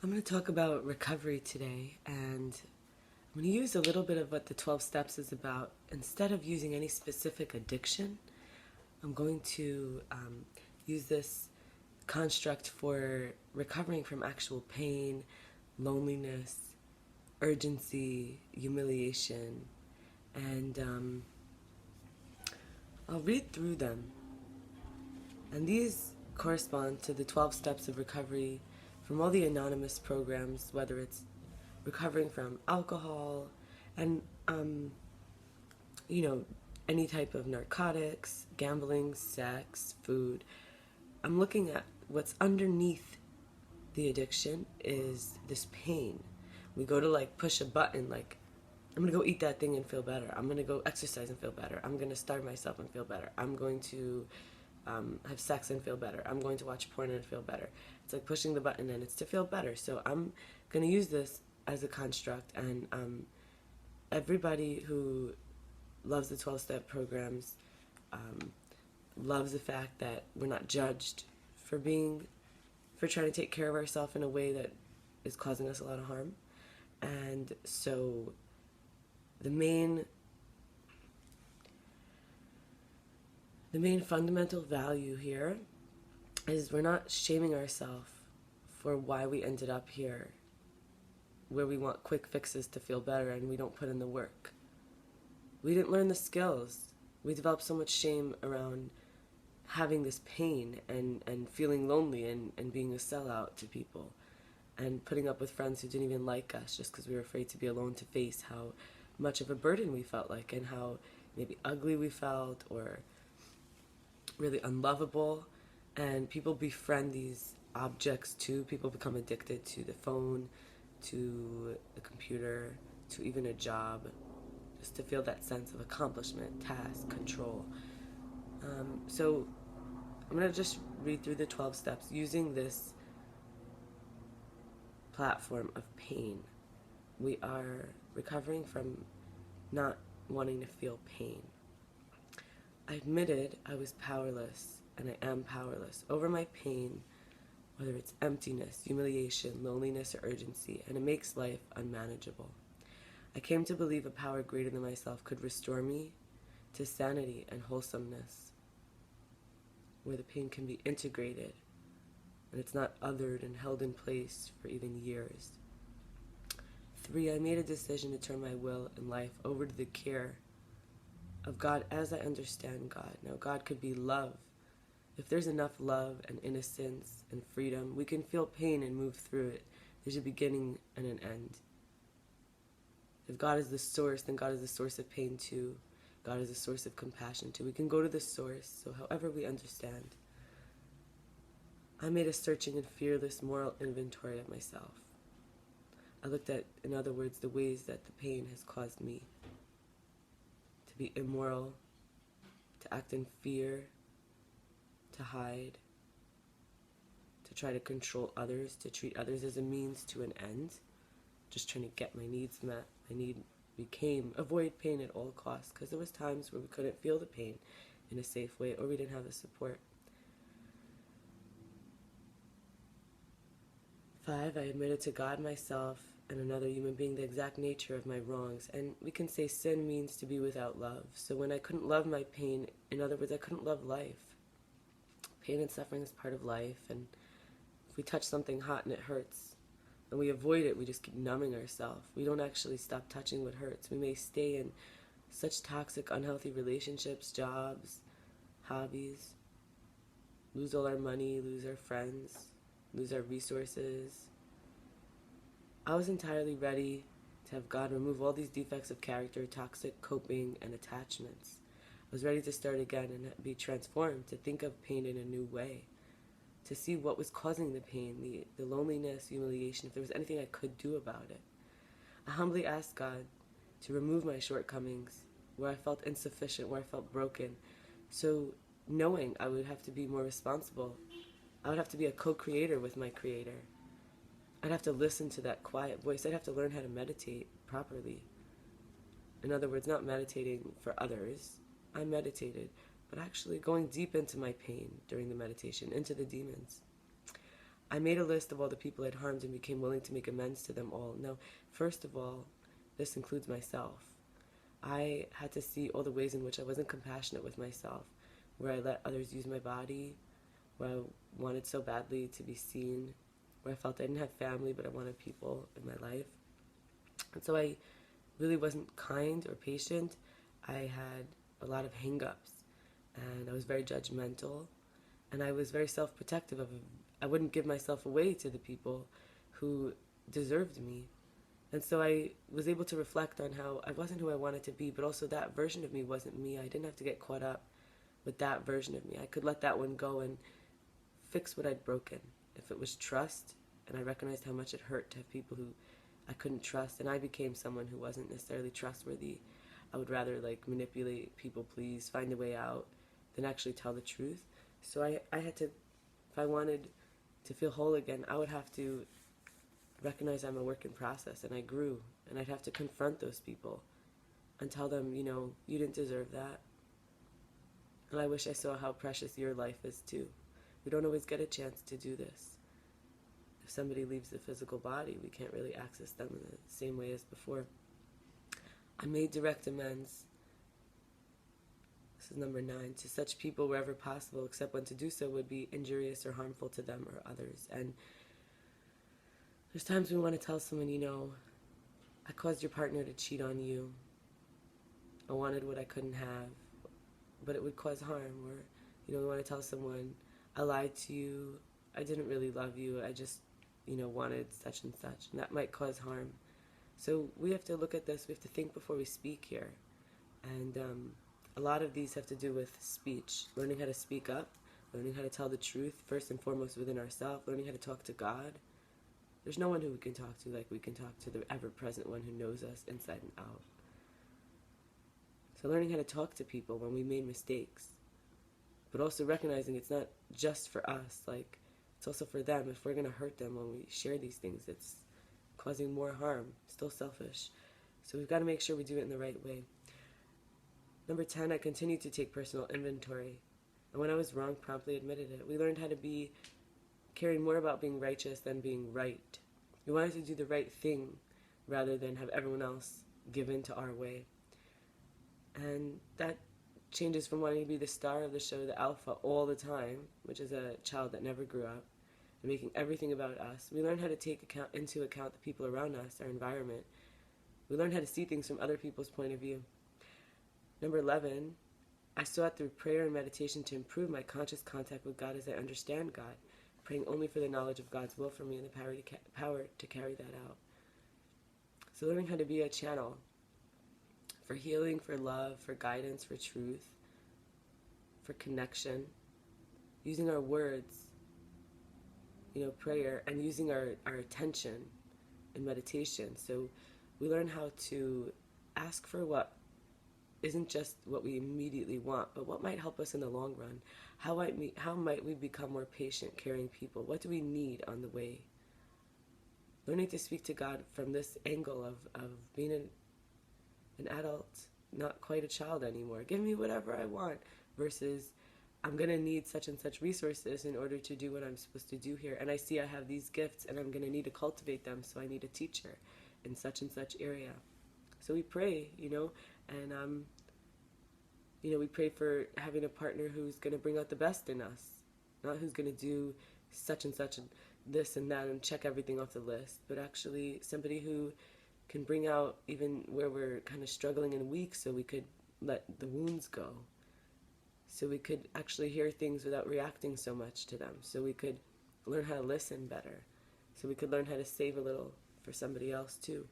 I'm going to talk about recovery today, and I'm going to use a little bit of what the 12 steps is about. Instead of using any specific addiction, I'm going to use this construct for recovering from actual pain, loneliness, urgency, humiliation, and I'll read through them. And these correspond to the 12 steps of recovery from all the anonymous programs, whether it's recovering from alcohol and, you know, any type of narcotics, gambling, sex, food. I'm looking at what's underneath the addiction is this pain. We go to like push a button, like, I'm going to go eat that thing and feel better. I'm going to go exercise and feel better. I'm going to starve myself and feel better. I'm going to have sex and feel better. I'm going to watch porn and feel better. It's like pushing the button and it's to feel better. So I'm going to use this as a construct, and everybody who loves the 12-step programs loves the fact that we're not judged for trying to take care of ourselves in a way that is causing us a lot of harm. And so the main fundamental value here is we're not shaming ourselves for why we ended up here, where we want quick fixes to feel better and we don't put in the work. We didn't learn the skills. We developed so much shame around having this pain and feeling lonely and being a sellout to people and putting up with friends who didn't even like us just because we were afraid to be alone, to face how much of a burden we felt like and how maybe ugly we felt or really unlovable. And people befriend these objects too. People become addicted to the phone, to the computer, to even a job, just to feel that sense of accomplishment, task, control. So I'm going to just read through the 12 steps using this platform of pain. We are recovering from not wanting to feel pain. I admitted I was powerless, and I am powerless over my pain, whether it's emptiness, humiliation, loneliness, or urgency, and it makes life unmanageable. I came to believe a power greater than myself could restore me to sanity and wholesomeness, where the pain can be integrated and it's not othered and held in place for even years. 3, I made a decision to turn my will and life over to the care of God as I understand God. Now, God could be love. If there's enough love and innocence and freedom, we can feel pain and move through it. There's a beginning and an end. If God is the source, then God is the source of pain too. God is the source of compassion too. We can go to the source, so however we understand. I made a searching and fearless moral inventory of myself. I looked at, in other words, the ways that the pain has caused me to be immoral, to act in fear, to hide, to try to control others, to treat others as a means to an end, just trying to get my needs met. My need became avoid pain at all costs, because there was times where we couldn't feel the pain in a safe way or we didn't have the support. 5, I admitted to God, myself, and another human being the exact nature of my wrongs. And we can say sin means to be without love. So when I couldn't love my pain, in other words, I couldn't love life. Pain and suffering is part of life, and if we touch something hot and it hurts, and we avoid it, we just keep numbing ourselves. We don't actually stop touching what hurts. We may stay in such toxic, unhealthy relationships, jobs, hobbies, lose all our money, lose our friends, lose our resources. I was entirely ready to have God remove all these defects of character, toxic coping, and attachments. I was ready to start again and be transformed, to think of pain in a new way, to see what was causing the pain, the loneliness, humiliation, if there was anything I could do about it. I humbly asked God to remove my shortcomings, where I felt insufficient, where I felt broken. So knowing I would have to be more responsible, I would have to be a co-creator with my Creator. I'd have to listen to that quiet voice. I'd have to learn how to meditate properly. In other words, not meditating for others. I meditated, but actually going deep into my pain during the meditation, into the demons. I made a list of all the people I'd harmed and became willing to make amends to them all. Now, first of all, this includes myself. I had to see all the ways in which I wasn't compassionate with myself, where I let others use my body, where I wanted so badly to be seen, where I felt I didn't have family but I wanted people in my life. And so I really wasn't kind or patient. I had a lot of hang-ups, and I was very judgmental, and I was very self-protective of. I wouldn't give myself away to the people who deserved me. And so I was able to reflect on how I wasn't who I wanted to be, but also that version of me wasn't me. I didn't have to get caught up with that version of me. I could let that one go and fix what I'd broken. If it was trust, and I recognized how much it hurt to have people who I couldn't trust, and I became someone who wasn't necessarily trustworthy. I would rather manipulate, people please, find a way out, than actually tell the truth. So I had to, if I wanted to feel whole again, I would have to recognize I'm a work in process, and I grew, and I'd have to confront those people and tell them, you didn't deserve that. And I wish I saw how precious your life is too. We don't always get a chance to do this. If somebody leaves the physical body, we can't really access them in the same way as before. I made direct amends. This is number 9. To such people wherever possible, except when to do so would be injurious or harmful to them or others. And there's times we want to tell someone, I caused your partner to cheat on you. I wanted what I couldn't have, but it would cause harm. Or, we want to tell someone, I lied to you. I didn't really love you. I just, wanted such and such. And that might cause harm. So we have to look at this. We have to think before we speak here. And a lot of these have to do with speech, learning how to speak up, learning how to tell the truth, first and foremost within ourselves, learning how to talk to God. There's no one who we can talk to like we can talk to the ever-present one who knows us inside and out. So learning how to talk to people when we made mistakes, but also recognizing it's not just for us, it's also for them. If we're going to hurt them when we share these things, it's causing more harm, still selfish. So we've got to make sure we do it in the right way. Number 10, I continued to take personal inventory. And when I was wrong, promptly admitted it. We learned how to be caring more about being righteous than being right. We wanted to do the right thing rather than have everyone else give in to our way. And that changes from wanting to be the star of the show, the alpha, all the time, which is a child that never grew up, and making everything about us. We learned how to take into account the people around us, our environment. We learned how to see things from other people's point of view. Number 11, I sought through prayer and meditation to improve my conscious contact with God as I understand God, praying only for the knowledge of God's will for me and the power to carry that out. So learning how to be a channel for healing, for love, for guidance, for truth, for connection, using our words, prayer, and using our attention in meditation. So we learn how to ask for what isn't just what we immediately want, but what might help us in the long run. How might we become more patient, caring people? What do we need on the way? Learning to speak to God from this angle of being an adult, not quite a child anymore. Give me whatever I want versus I'm going to need such and such resources in order to do what I'm supposed to do here. And I see I have these gifts and I'm going to need to cultivate them, so I need a teacher in such and such area. So we pray, and we pray for having a partner who's going to bring out the best in us, not who's going to do such and such and this and that and check everything off the list, but actually somebody who can bring out even where we're kind of struggling and weak, so we could let the wounds go, so we could actually hear things without reacting so much to them, so we could learn how to listen better, so we could learn how to save a little for somebody else too.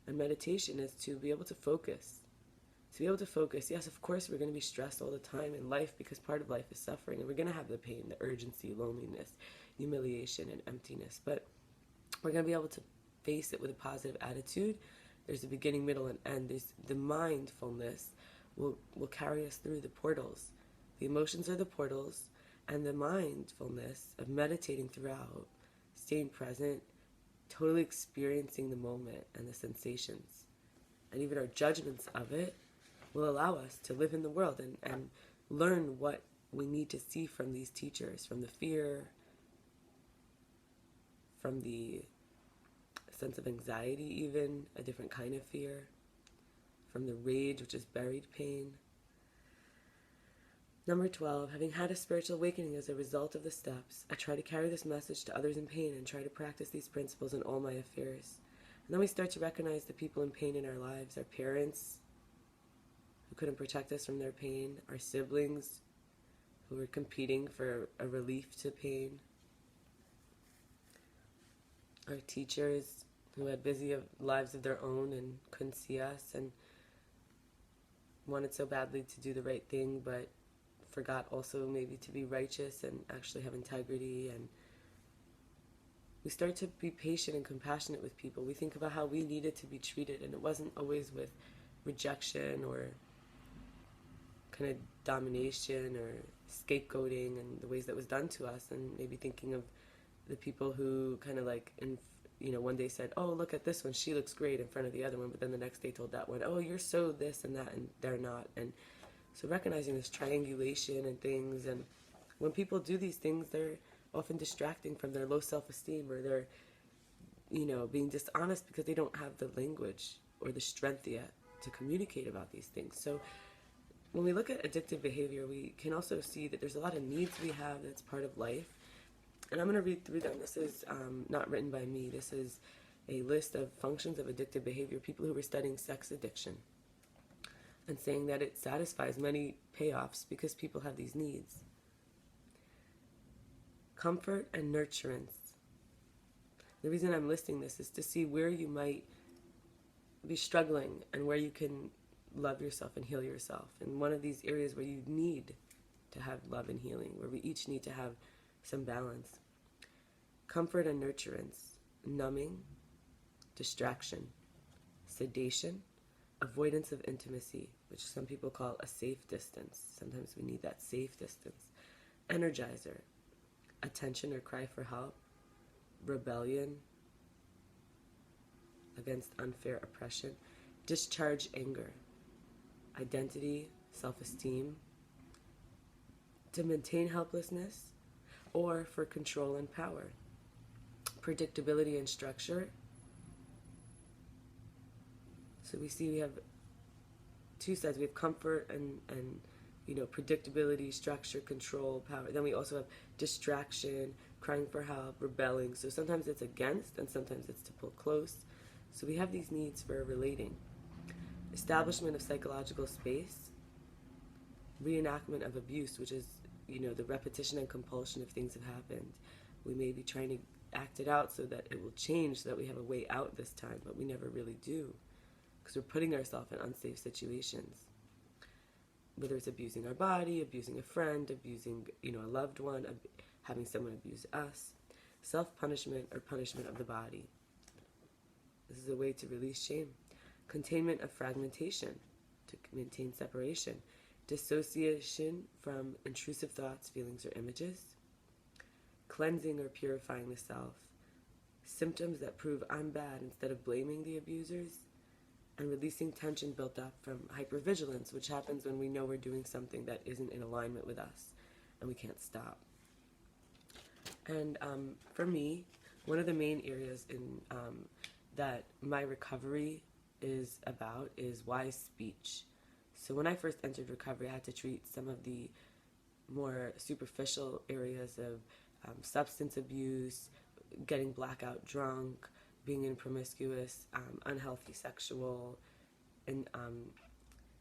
And meditation is to be able to focus. To be able to focus, yes, of course we're going to be stressed all the time in life because part of life is suffering, and we're going to have the pain, the urgency, loneliness, humiliation, and emptiness, but we're going to be able to face it with a positive attitude. There's a beginning, middle, and end. There's the mindfulness will carry us through the portals. The emotions are the portals, and the mindfulness of meditating throughout, staying present, totally experiencing the moment and the sensations, and even our judgments of it will allow us to live in the world and learn what we need to see from these teachers, from the fear, from the sense of anxiety, even a different kind of fear, from the rage, which is buried pain. Number 12, having had a spiritual awakening as a result of the steps, I try to carry this message to others in pain and try to practice these principles in all my affairs. And then we start to recognize the people in pain in our lives, our parents who couldn't protect us from their pain, our siblings who were competing for a relief to pain, our teachers who had busy lives of their own and couldn't see us and wanted so badly to do the right thing, but forgot also maybe to be righteous and actually have integrity. And we start to be patient and compassionate with people. We think about how we needed to be treated, and it wasn't always with rejection or kind of domination or scapegoating and the ways that was done to us, and maybe thinking of the people who kind of like, one day said, oh, look at this one, she looks great in front of the other one, but then the next day told that one, oh, you're so this and that, and they're not. And so recognizing this triangulation and things, and when people do these things, they're often distracting from their low self-esteem, or they're, being dishonest because they don't have the language or the strength yet to communicate about these things. So when we look at addictive behavior, we can also see that there's a lot of needs we have that's part of life. And I'm going to read through them. This is not written by me. This is a list of functions of addictive behavior, people who were studying sex addiction, and saying that it satisfies many payoffs because people have these needs. Comfort and nurturance. The reason I'm listing this is to see where you might be struggling and where you can love yourself and heal yourself. And one of these areas where you need to have love and healing, where we each need to have some balance. Comfort and nurturance. Numbing, distraction, sedation, avoidance of intimacy, which some people call a safe distance. Sometimes we need that safe distance. Energizer, attention or cry for help, rebellion against unfair oppression, discharge anger, identity, self-esteem, to maintain helplessness, or for control and power, predictability and structure. So we see we have two sides. We have comfort and predictability, structure, control, power. Then we also have distraction, crying for help, rebelling. So sometimes it's against and sometimes it's to pull close. So we have these needs for relating. Establishment of psychological space, reenactment of abuse, which is, the repetition and compulsion of things have happened. We may be trying to act it out so that it will change, so that we have a way out this time, but we never really do, because we're putting ourselves in unsafe situations. Whether it's abusing our body, abusing a friend, abusing, a loved one, having someone abuse us. Self-punishment or punishment of the body. This is a way to release shame. Containment of fragmentation, to maintain separation. Dissociation from intrusive thoughts, feelings, or images. Cleansing or purifying the self. Symptoms that prove I'm bad instead of blaming the abusers. And releasing tension built up from hypervigilance, which happens when we know we're doing something that isn't in alignment with us and we can't stop. And for me, one of the main areas in that my recovery is about is wise speech. So when I first entered recovery, I had to treat some of the more superficial areas of substance abuse, getting blackout drunk, being in promiscuous, unhealthy sexual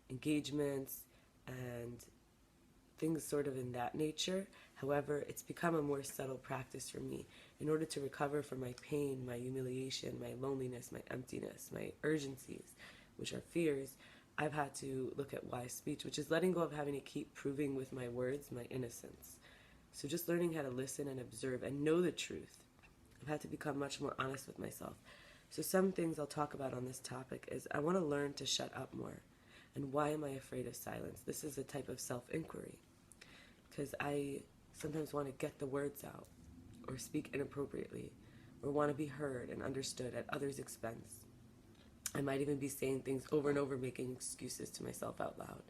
engagements, and things sort of in that nature. However, it's become a more subtle practice for me. In order to recover from my pain, my humiliation, my loneliness, my emptiness, my urgencies, which are fears, I've had to look at wise speech, which is letting go of having to keep proving with my words my innocence. So just learning how to listen and observe and know the truth. I've had to become much more honest with myself. So some things I'll talk about on this topic is I want to learn to shut up more. And why am I afraid of silence? This is a type of self-inquiry. Because I sometimes want to get the words out or speak inappropriately or want to be heard and understood at others' expense. I might even be saying things over and over, making excuses to myself out loud.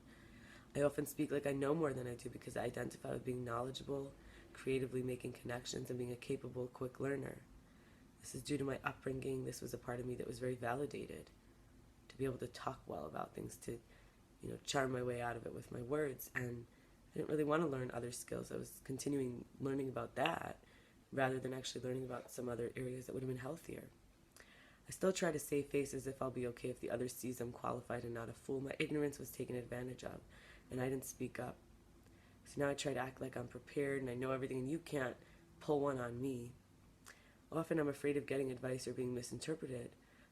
I often speak like I know more than I do because I identify with being knowledgeable, creatively making connections, and being a capable, quick learner. This is due to my upbringing. This was a part of me that was very validated to be able to talk well about things, to, charm my way out of it with my words. And I didn't really want to learn other skills. I was continuing learning about that rather than actually learning about some other areas that would have been healthier. I still try to save face as if I'll be okay if the other sees I'm qualified and not a fool. My ignorance was taken advantage of, and I didn't speak up. So now I try to act like I'm prepared and I know everything, and you can't pull one on me. Often I'm afraid of getting advice or being misinterpreted,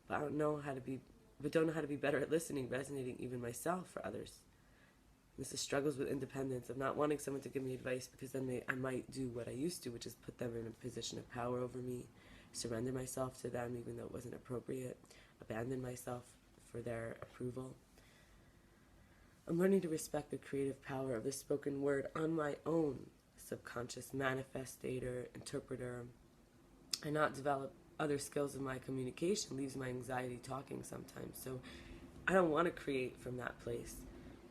but don't know how to be better at listening, resonating even myself for others. This is struggles with independence, of not wanting someone to give me advice because then I might do what I used to, which is put them in a position of power over me, surrender myself to them even though it wasn't appropriate, abandon myself for their approval. I'm learning to respect the creative power of the spoken word on my own subconscious manifestator, interpreter, and not develop other skills of my communication. Leaves my anxiety talking sometimes. So I don't want to create from that place.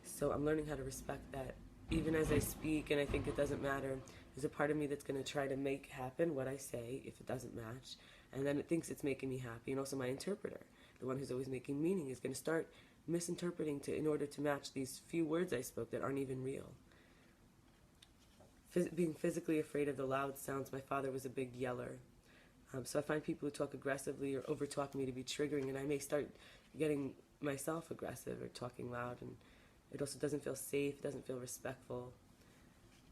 So I'm learning how to respect that. Even as I speak and I think it doesn't matter, there's a part of me that's going to try to make happen what I say if it doesn't match. And then it thinks it's making me happy. And also my interpreter, the one who's always making meaning, is going to start misinterpreting in order to match these few words I spoke that aren't even real. Being physically afraid of the loud sounds. My father was a big yeller. So I find people who talk aggressively or overtalk me to be triggering, and I may start getting myself aggressive or talking loud, and it also doesn't feel safe, doesn't feel respectful.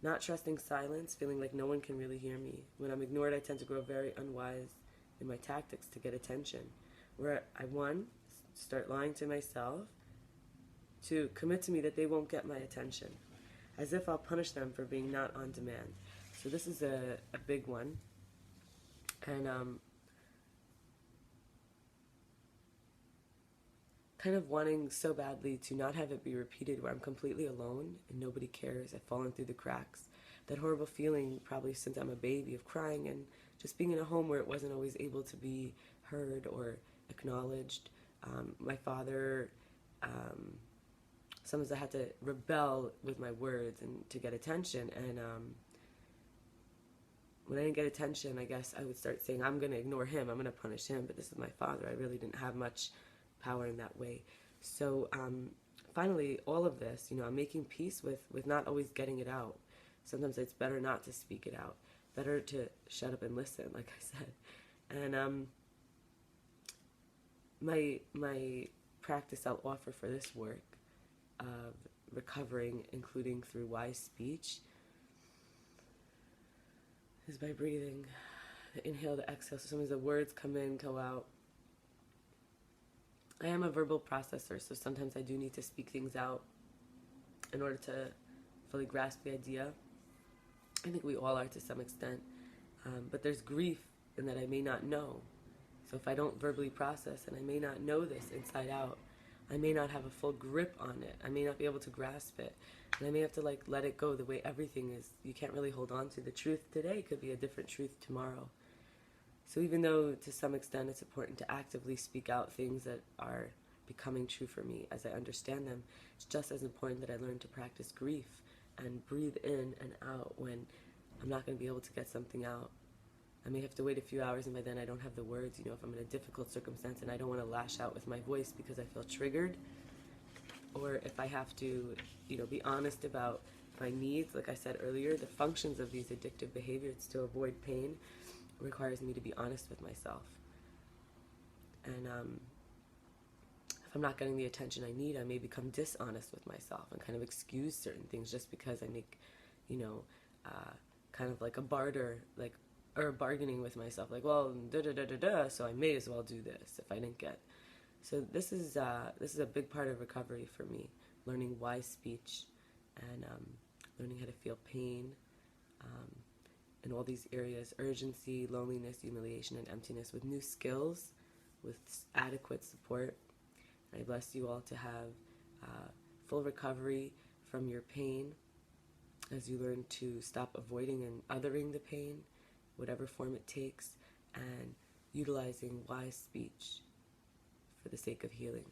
Not trusting silence, feeling like no one can really hear me. When I'm ignored, I tend to grow very unwise in my tactics to get attention. Where I, one, start lying to myself, two, commit to me that they won't get my attention, as if I'll punish them for being not on demand. So this is a big one. And kind of wanting so badly to not have it be repeated, where I'm completely alone and nobody cares. I've fallen through the cracks. That horrible feeling, probably since I'm a baby, of crying and just being in a home where it wasn't always able to be heard or acknowledged. My father, sometimes I had to rebel with my words and to get attention. And when I didn't get attention, I guess I would start saying, I'm going to ignore him, I'm going to punish him, but this is my father. I really didn't have much power in that way. So finally, all of this, I'm making peace with not always getting it out. Sometimes it's better not to speak it out, better to shut up and listen, like I said. And my practice I'll offer for this work of recovering, including through wise speech, is by breathing. The inhale, the exhale. So sometimes the words come in, go out. I am a verbal processor, so sometimes I do need to speak things out in order to fully grasp the idea. I think we all are to some extent. But there's grief in that I may not know. So if I don't verbally process, and I may not know this inside out, I may not have a full grip on it. I may not be able to grasp it. And I may have to let it go the way everything is. You can't really hold on to. The truth today could be a different truth tomorrow. So even though to some extent it's important to actively speak out things that are becoming true for me as I understand them, it's just as important that I learn to practice grief and breathe in and out when I'm not going to be able to get something out. I may have to wait a few hours, and by then I don't have the words, if I'm in a difficult circumstance and I don't want to lash out with my voice because I feel triggered, or if I have to, be honest about my needs. Like I said earlier, the functions of these addictive behaviors to avoid pain requires me to be honest with myself. And if I'm not getting the attention I need, I may become dishonest with myself and kind of excuse certain things just because I make, kind of like a barter, or bargaining with myself, well, so I may as well do this if I didn't get. So this is a big part of recovery for me, learning wise speech and learning how to feel pain in all these areas, urgency, loneliness, humiliation, and emptiness, with new skills, with adequate support. I bless you all to have full recovery from your pain as you learn to stop avoiding and othering the pain, whatever form it takes, and utilizing wise speech for the sake of healing.